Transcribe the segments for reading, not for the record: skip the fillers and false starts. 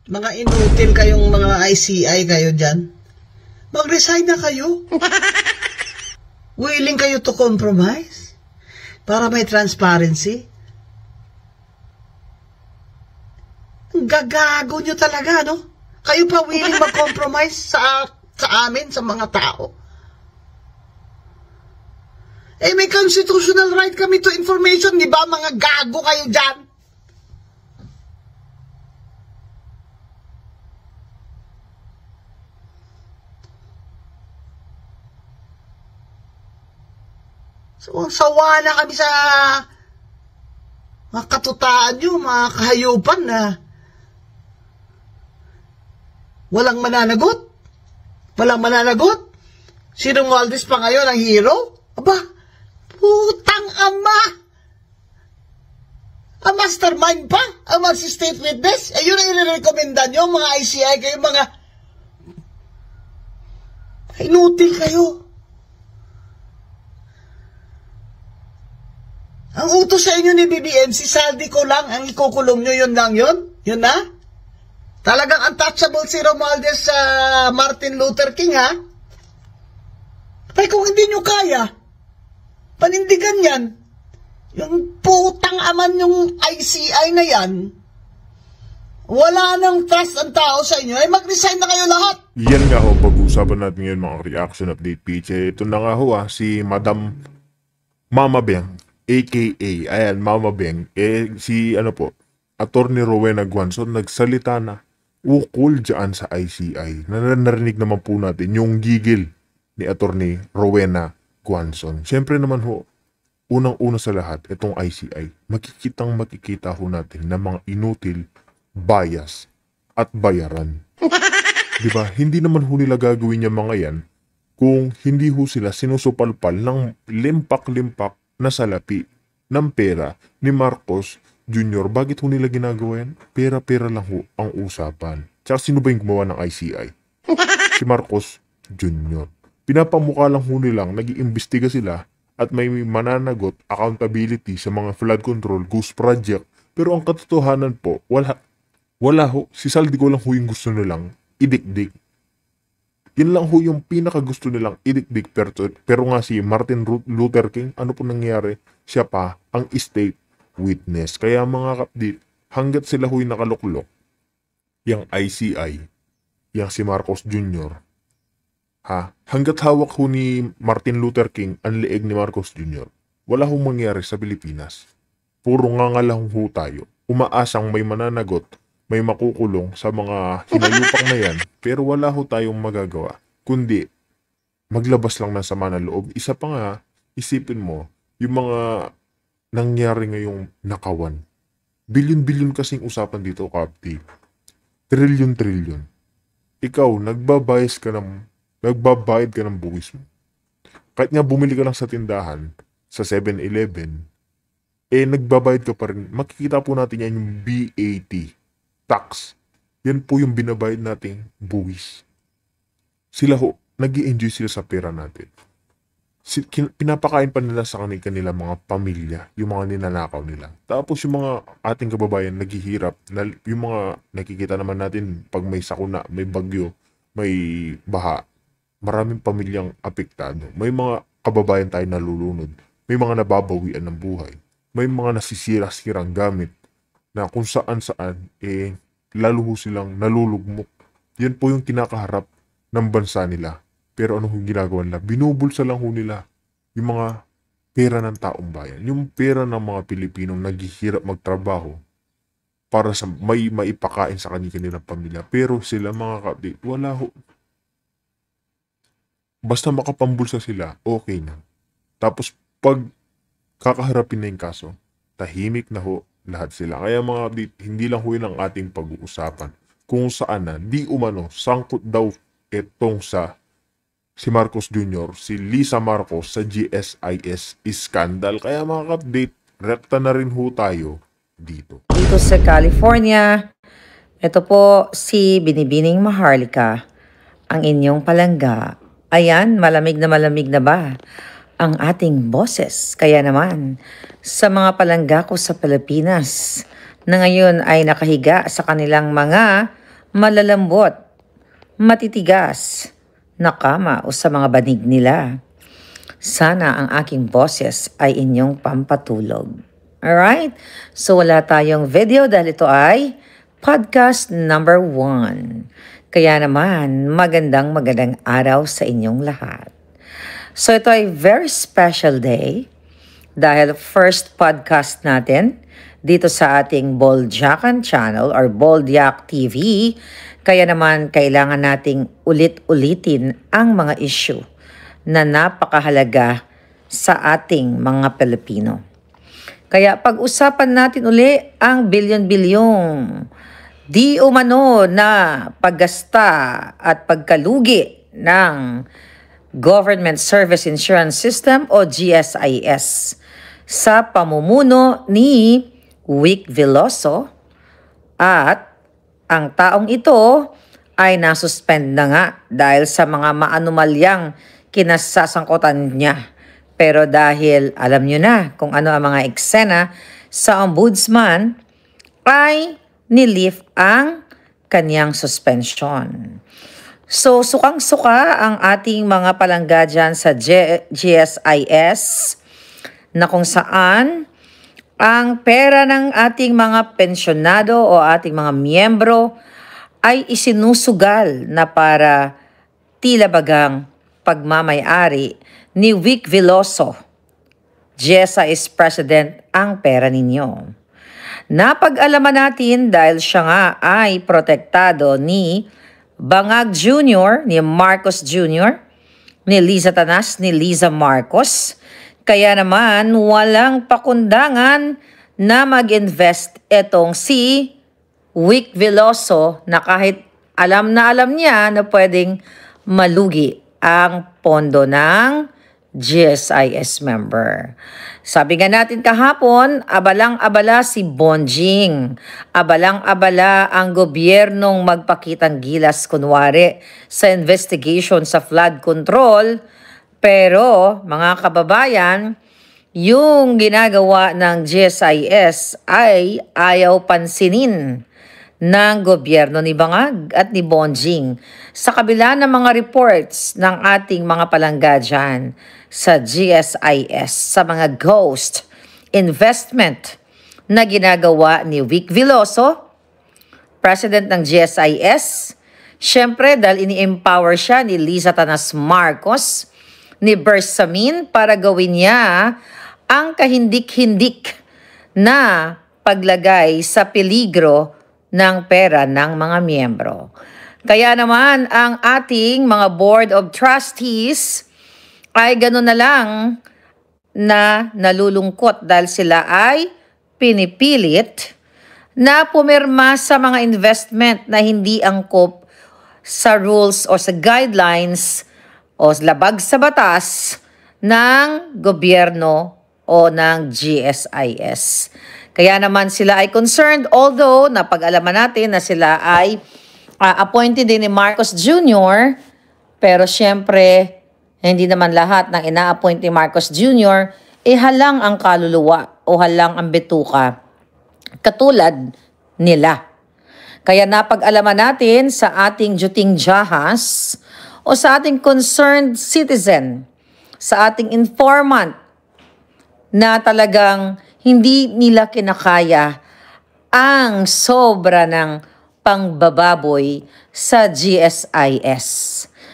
Mga inutil kayong mga ICI kayo dyan. Mag-resign na kayo. Willing kayo to compromise para may transparency. Gagago nyo talaga, no? Kayo pa willing mag-compromise sa amin, sa mga tao. Eh, may constitutional right kami to information, di ba? Mga gago kayo dyan. So, sawa na kami sa mga katutaan nyo, mga kahayupan na walang mananagot. Walang mananagot. Si Romualdez pa ngayon ang hero? Aba, putang ama! Ang mastermind pa? Ang mag-state witness? Eh, yun ang i-recommenda nyo, mga ICI kayo, mga inutil kayo. Ang utos sa inyo ni BBM, si Saldi ko lang, ang ikukulong nyo, yun lang yun? Yun na? Talagang untouchable si Romualdez sa Martin Luther King, ha? Ay, kung hindi nyo kaya, panindigan yan. Yung putang aman yung ICI na yan, wala nang trust ang tao sa inyo, ay mag-resign na kayo lahat. Yan nga ho, pag-uusapan natin ngayon mga reaction update PJ. Ito na nga ho si Madam Mama Beng, aka, ayan, Mama Beng, si Attorney Rowena Guanzon, nagsalita na ukol dyan sa ICI. Narinig naman po natin yung gigil ni Attorney Rowena Guanzon. Siyempre naman ho, unang-una sa lahat, itong ICI, makikita ho natin na mga inutil, bias, at bayaran. Diba? Hindi naman ho nila gagawin yung mga yan kung hindi ho sila sinusupalpal ng limpak-limpak na salapi ng pera ni Marcos Jr. Bakit ho nila ginagawa yan? Pera-pera lang ho ang usapan. Tsaka sino ba yung gumawa ng ICI? Si Marcos Jr. Pinapamukha lang ho nilang nag-iimbestiga sila at may mananagot accountability sa mga flood control ghost project. Pero ang katotohanan po, wala ho. Si Saldi ko lang ho yung gusto nilang idikdik. Yun lang ho yung pinakagusto nilang idikdik, pero nga si Martin Luther King, ano po nangyari? Siya pa ang state witness. Kaya mga kapdit, hanggat sila ho'y nakaluklok, yung ICI, yung si Marcos Jr., hanggat hawak ho ni Martin Luther King ang leeg ni Marcos Jr., wala hong mangyari sa Pilipinas. Puro ngangalahong ho tayo. Umaasang may mananagot, may makukulong sa mga hinayupak na yan, pero wala ho tayong magagawa, kundi maglabas lang ng sama ng loob. Isa pa nga, isipin mo, yung mga nangyari ngayong nakawan. Bilyon-bilyon kasing usapan dito, Kapti. Trilyon-trilyon. Ikaw, nagbabayad ka ng buwis mo. Kahit nga bumili ka lang sa tindahan, sa 7-Eleven, nagbabayad ka pa rin. Makikita po natin yan yung VAT. Tax. Yan po yung binabayad nating buwis. Sila ho, nag-i-enjoy sila sa pera natin. Pinapakain pa nila sa kanila mga pamilya, yung mga ninanakaw nila. Tapos yung mga ating kababayan naghihirap, yung mga nakikita naman natin pag may sakuna, may bagyo, may baha, maraming pamilyang apektado. May mga kababayan tayo nalulunod. May mga nababawian ng buhay. May mga nasisira-sirang gamit na kung saan-saan, lalo ho silang nalulugmok. Yan po yung kinakaharap ng bansa nila. Pero ano yung ginagawa nila? Binubulsa lang ho nila yung mga pera ng taong bayan. Yung pera ng mga Pilipinong naghihirap magtrabaho para sa may maipakain sa kanilang pamilya. Pero sila mga kapatid, wala ho. Basta makapambulsa sila, okay na. Tapos pag kakaharapin na yung kaso, tahimik na ho lahat sila. Kaya mga kapatid, hindi lang ho yun ang ating pag-uusapan. Kung saan na, di umano, sangkot daw itong si Marcos Jr., si Lisa Marcos sa GSIS scandal. Kaya mga kapatid, rekta na rin ho tayo dito. Dito sa California, ito po si Binibining Maharlika, ang inyong palangga. Ayan, malamig na ba ang ating boses? Kaya naman, sa mga palangga ko sa Pilipinas na ngayon ay nakahiga sa kanilang mga malalambot, matitigas na kama o sa mga banig nila. Sana ang aking boses ay inyong pampatulog. Alright? So wala tayong video dahil ito ay podcast number 1. Kaya naman, magandang araw sa inyong lahat. So ito ay very special day dahil first podcast natin dito sa ating Boldyakan channel or Boldyak TV. Kaya naman kailangan nating ulit-ulitin ang mga issue na napakahalaga sa ating mga Pilipino. Kaya pag-usapan natin uli ang bilyon-bilyong di umano na paggasta at pagkalugi ng Government Service Insurance System o GSIS sa pamumuno ni Vic Veloso at ang taong ito ay nasuspend na nga dahil sa mga maanumalyang kinasasangkutan niya. Pero dahil alam nyo na kung ano ang mga eksena sa ombudsman, ay nilift ang kanyang suspension. So, sukang-suka ang ating mga palangga dyan sa GSIS na kung saan ang pera ng ating mga pensyonado o ating mga miyembro ay isinusugal na para tila bagang pagmamay-ari ni Vic Veloso, GSIS President, ang pera ninyo. Napag-alaman natin dahil siya nga ay protektado ni Bangag Jr., ni Marcos Jr., ni Liza Tanas, ni Liza Marcos. Kaya naman walang pakundangan na mag-invest etong si Vic Veloso na kahit alam niya na pwedeng malugi ang pondo ng GSIS member. Sabi nga natin kahapon, abalang-abala si Bonjing. Abalang-abala ang gobyernong magpakitang gilas kunwari sa investigation sa flood control. Pero, mga kababayan, yung ginagawa ng GSIS ay ayaw pansinin ng gobyerno ni Bangag at ni Bonjing sa kabila ng mga reports ng ating mga palangga dyan sa GSIS, sa mga ghost investment na ginagawa ni Vic Veloso, President ng GSIS. Siyempre, dahil ini-empower siya ni Liza Tanas Marcos, ni Bersamin para gawin niya ang kahindik-hindik na paglagay sa peligro ng pera ng mga miyembro. Kaya naman ang ating mga Board of Trustees ay gano'n na lang na nalulungkot dahil sila ay pinipilit na pumirma sa mga investment na hindi angkop sa rules o sa guidelines o labag sa batas ng gobyerno o ng GSIS. Kaya naman sila ay concerned, although napag-alaman natin na sila ay appointed din ni Marcos Jr., pero syempre, hindi naman lahat ng ina-appoint ni Marcos Jr. halang ang kaluluwa o halang ang bituka katulad nila. Kaya napag-alaman natin sa ating Juting Jahas o sa ating concerned citizen, sa ating informant na talagang hindi nila kinakaya ang sobra ng pangbababoy sa GSIS,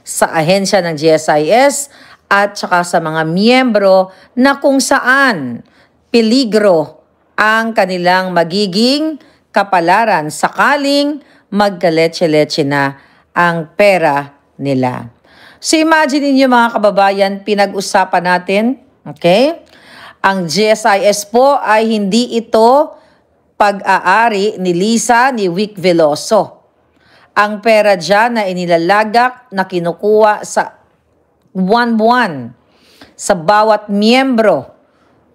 sa ahensya ng GSIS at saka sa mga miyembro na kung saan peligro ang kanilang magiging kapalaran sakaling magkaletse-letse na ang pera nila. So imagine niyo mga kababayan, pinag-usapan natin, okay? Ang GSIS po ay hindi ito pag-aari ni Liza ni Vic Veloso. Ang pera dyan na inilalagak na kinukuha sa buwan-buwan sa bawat miyembro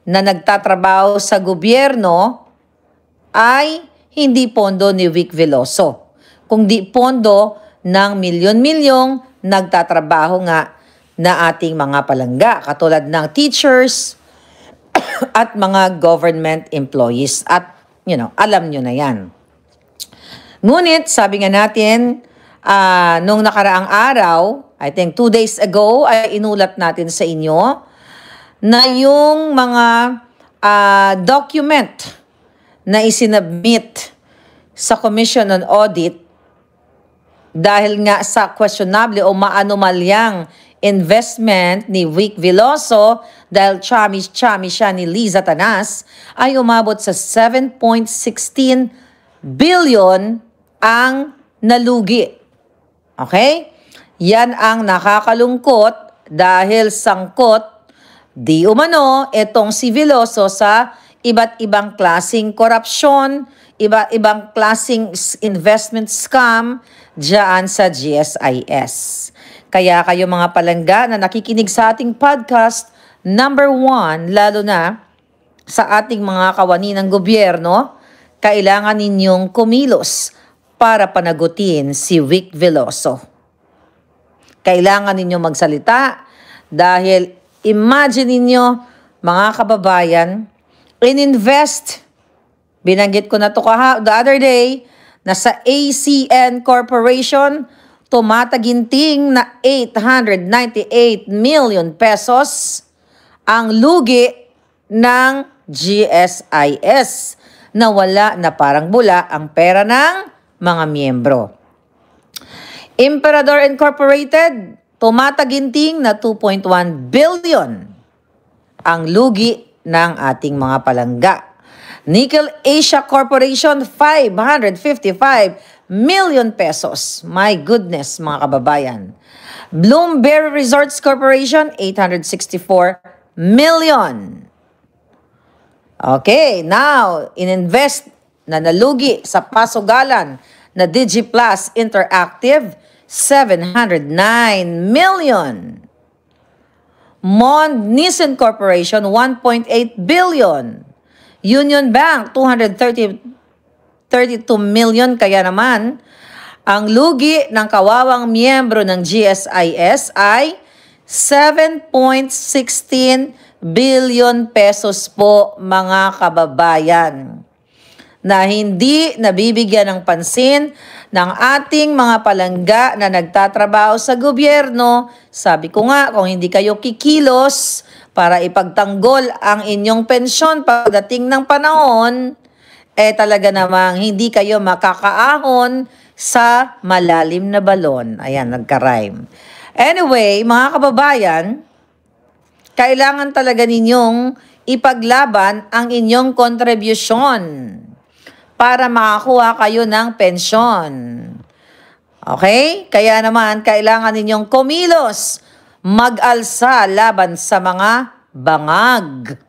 na nagtatrabaho sa gobyerno ay hindi pondo ni Vic Veloso, kundi pondo ng milyon-milyong nagtatrabaho nga na ating mga palangga, katulad ng teachers at mga government employees. At, alam nyo na yan. Ngunit, sabi nga natin, nung nakaraang araw, I think 2 days ago, ay inulat natin sa inyo na yung mga document na isinabmit sa Commission on Audit dahil nga sa questionable o maanomalyang investment ni Vic Veloso dahil chami siya ni Liza Tanas ay umabot sa 7.16 billion ang nalugi. Okay? Yan ang nakakalungkot dahil sangkot di umano itong si Veloso sa iba't ibang klasing korupsyon, iba't ibang klasing investment scam diyan sa GSIS. Kaya kayo mga palangga na nakikinig sa ating podcast, number 1, lalo na sa ating mga kawani ng gobyerno, kailangan ninyong kumilos para panagutin si Vic Veloso. Kailangan ninyong magsalita dahil imagine ninyo, mga kababayan, ininvest, binanggit ko na to the other day, na sa ACN Corporation, tumataginting na 898 million pesos ang lugi ng GSIS na wala na parang bula ang pera ng mga miyembro. Emperador Incorporated, tumataginting na 2.1 billion ang lugi ng ating mga palangga. Nickel Asia Corporation, 555 million pesos. My goodness, mga kababayan. Bloomberry Resorts Corporation, 864 million. Okay, now, ininvest na nalugi sa pasugalan na DigiPlus Interactive, 709 million. Mond Nissan Corporation, 1.8 billion. Union Bank, 232 million. Kaya naman, ang lugi ng kawawang miyembro ng GSIS ay 7.16 billion pesos po, mga kababayan, na hindi nabibigyan ng pansin ng ating mga palangga na nagtatrabaho sa gobyerno. Sabi ko nga, kung hindi kayo kikilos para ipagtanggol ang inyong pensyon pagdating ng panahon, talaga namang hindi kayo makakaahon sa malalim na balon. Ayan, nagka-rhyme. Anyway, mga kababayan, kailangan talaga ninyong ipaglaban ang inyong kontribusyon para makakuha kayo ng pensyon. Okay? Kaya naman, kailangan ninyong kumilos, mag-alsa laban sa mga bangag.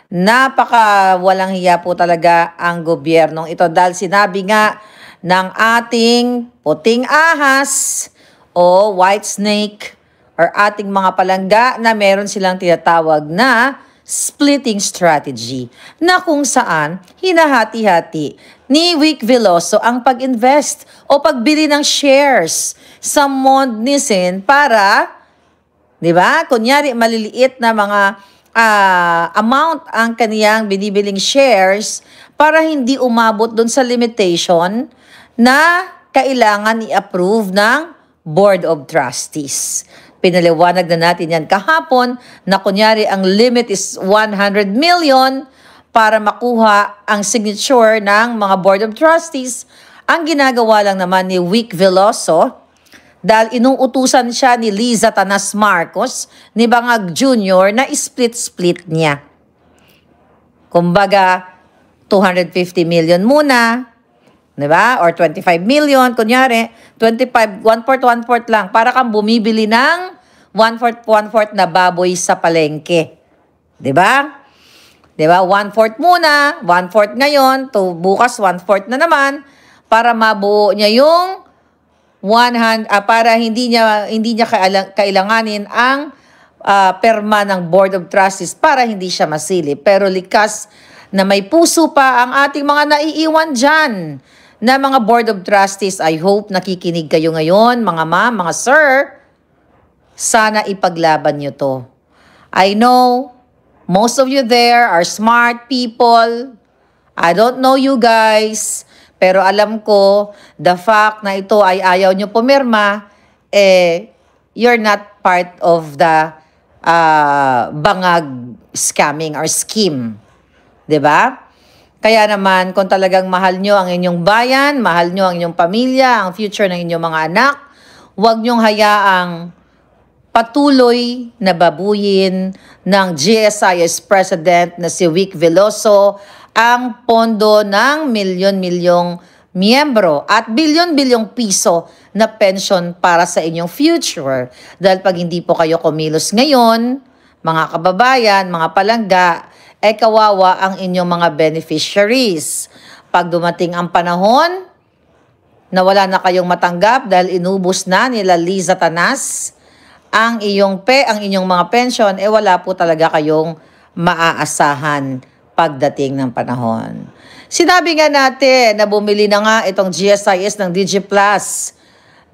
Napaka walang hiya po talaga ang gobyernong ito dahil sinabi nga ng ating puting ahas o white snake or ating mga palangga na meron silang tinatawag na splitting strategy na kung saan hinahati-hati ni Vic Veloso ang pag-invest o pagbili ng shares sa Mond Nissan para, di ba, kunyari maliliit na mga amount ang kaniyang binibiling shares para hindi umabot dun sa limitation na kailangan i-approve ng Board of Trustees. Pinaliwanag na natin yan kahapon na kunyari ang limit is 100 million para makuha ang signature ng mga Board of Trustees. Ang ginagawa lang naman ni Vic Veloso dahil inuutusan siya ni Liza Tanas Marcos, ni Bangag Jr. na split-split niya. Kumbaga, 250 million muna, diba? Or 25 million, kunyari, 25, 1/4 lang, para kang bumibili ng 1/4 na baboy sa palengke. Diba? Diba? 1/4 muna, 1/4 ngayon, to bukas 1/4 na naman, para mabuo niya yung para hindi niya kailanganin ang perma ng Board of Trustees para hindi siya masilip. Pero likas na may puso pa ang ating mga naiiwan dyan na mga Board of Trustees. I hope nakikinig kayo ngayon, mga ma'am, mga sir. Sana ipaglaban nyo to. I know most of you there are smart people. I don't know you guys. Pero alam ko, the fact na ito ay ayaw nyo pumirma, you're not part of the bangag scamming or scheme. 'Di ba? Kaya naman, kung talagang mahal nyo ang inyong bayan, mahal nyo ang inyong pamilya, ang future ng inyong mga anak, huwag nyong hayaang patuloy na babuyin ng GSIS President na si Vic Veloso ang pondo ng milyon-milyong miyembro at bilyon-bilyong piso na pension para sa inyong future. Dahil pag hindi po kayo kumilos ngayon, mga kababayan, mga palangga, kawawa ang inyong mga beneficiaries. Pag dumating ang panahon na wala na kayong matanggap dahil inubos na nila Liza Tanas ang inyong mga pension, wala po talaga kayong maaasahan pagdating ng panahon. Sinabi nga natin na bumili na nga itong GSIS ng DigiPlus.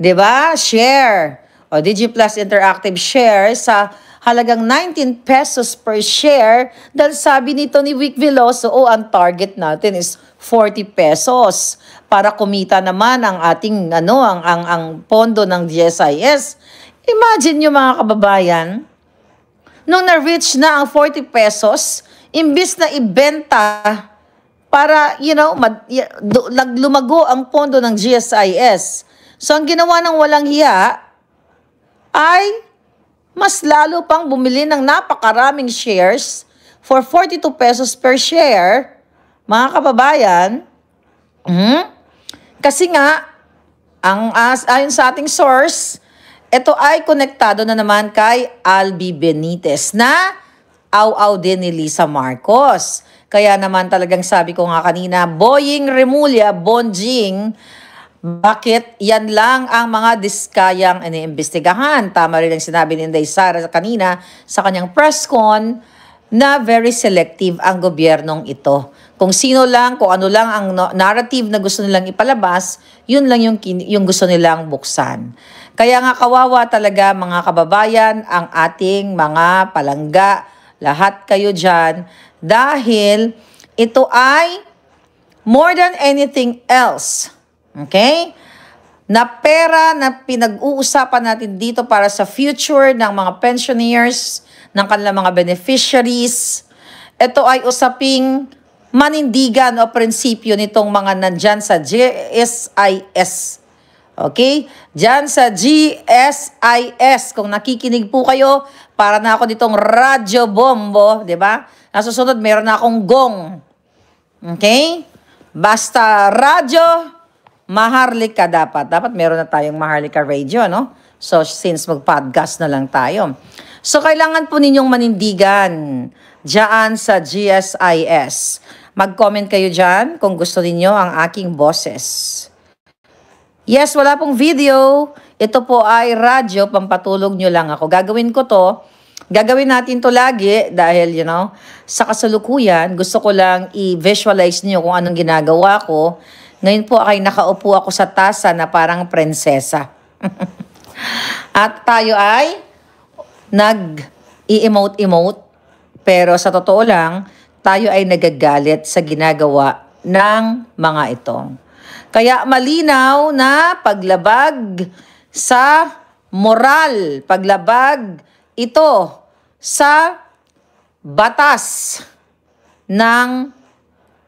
'Di ba? Share o DigiPlus Interactive Share sa halagang 19 pesos per share dahil sabi nito ni Vic Veloso, ang target natin is 40 pesos para kumita naman ang ating ang pondo ng GSIS. Imagine nyo mga kababayan, nung na-reach na ang 40 pesos, imbis na ibenta para, lumago ang pondo ng GSIS. So, ang ginawa ng walang hiya ay mas lalo pang bumili ng napakaraming shares for 42 pesos per share, mga kababayan. Kasi nga, ayon sa ating source, ito ay konektado na naman kay Albi Benitez na aw-aw din ni Lisa Marcos. Kaya naman talagang sabi ko nga kanina, Boying Remulla, Bonjing, bakit yan lang ang mga diskayang iniimbestigahan? Tama rin ang sinabi ni Inday Sara kanina sa kanyang press con na very selective ang gobyernong ito. Kung sino lang, kung ano lang ang narrative na gusto nilang ipalabas, yun lang yung gusto nilang buksan. Kaya nga kawawa talaga mga kababayan, ang ating mga palangga, lahat kayo dyan, dahil ito ay more than anything else, okay? Na pera na pinag-uusapan natin dito para sa future ng mga pensioners, ng kanilang mga beneficiaries. Ito ay usaping manindigan o prinsipyo nitong mga nandyan sa GSIS. Okay? Diyan sa GSIS, kung nakikinig po kayo, para na ako ditong radyo bombo, di ba? Nasusunod, meron na akong gong. Okay? Basta radyo, Maharlika dapat. Dapat meron na tayong Maharlika Radio, no? So, since mag-podcast na lang tayo. So, kailangan po ninyong manindigan diyan sa GSIS. Mag-comment kayo diyan kung gusto niyo ang aking boses. Yes, wala pong video. Ito po ay radyo, pampatulog nyo lang ako. Gagawin ko to. Gagawin natin to lagi dahil, sa kasalukuyan, gusto ko lang i-visualize niyo kung anong ginagawa ko. Ngayon po ay nakaupo ako sa tasa na parang prinsesa. At tayo ay nag-i-emote-emote. Pero sa totoo lang, tayo ay nagagalit sa ginagawa ng mga ito. Kaya malinaw na paglabag sa moral, paglabag ito sa batas ng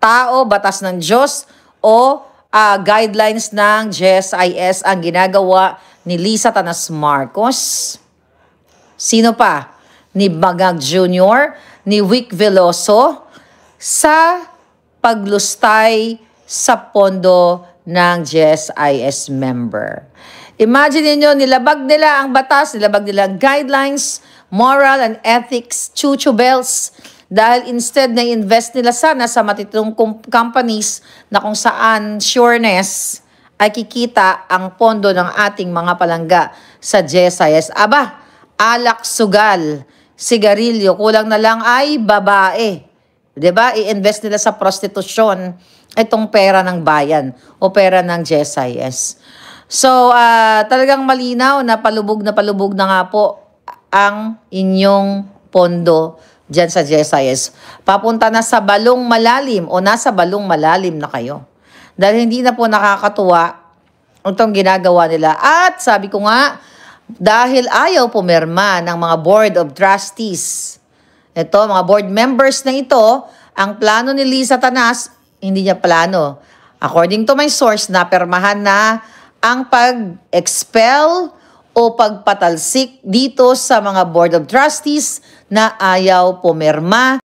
tao, batas ng Diyos o guidelines ng GSIS ang ginagawa ni Liza Tanas Marcos. Sino pa? Ni Bagag Jr., ni Vic Veloso sa paglustay sa pondo ng GSIS member. Imagine niyo, nilabag nila ang batas, nilabag nila ang guidelines, moral and ethics, chuchubels, dahil instead na invest nila sana sa matitulong companies na kung saan sureness ay kikita ang pondo ng ating mga palangga sa GSIS. Aba, alak, sugal, sigarilyo, kulang na lang ay babae. 'Di ba? I-invest nila sa prostitusyon itong pera ng bayan o pera ng GSIS. So, talagang malinaw na palubog na nga po ang inyong pondo dyan sa GSIS. Papunta na sa balong malalim o nasa balong malalim na kayo. dahil hindi na po nakakatuwa itong ginagawa nila. At sabi ko nga, dahil ayaw pumirma ng mga board of trustees, ito, mga board members na ito, ang plano ni Liza Tanas, hindi niya plano. According to my source, napirmahan na ang pag-expel o pagpatalsik dito sa mga board of trustees na ayaw pumirma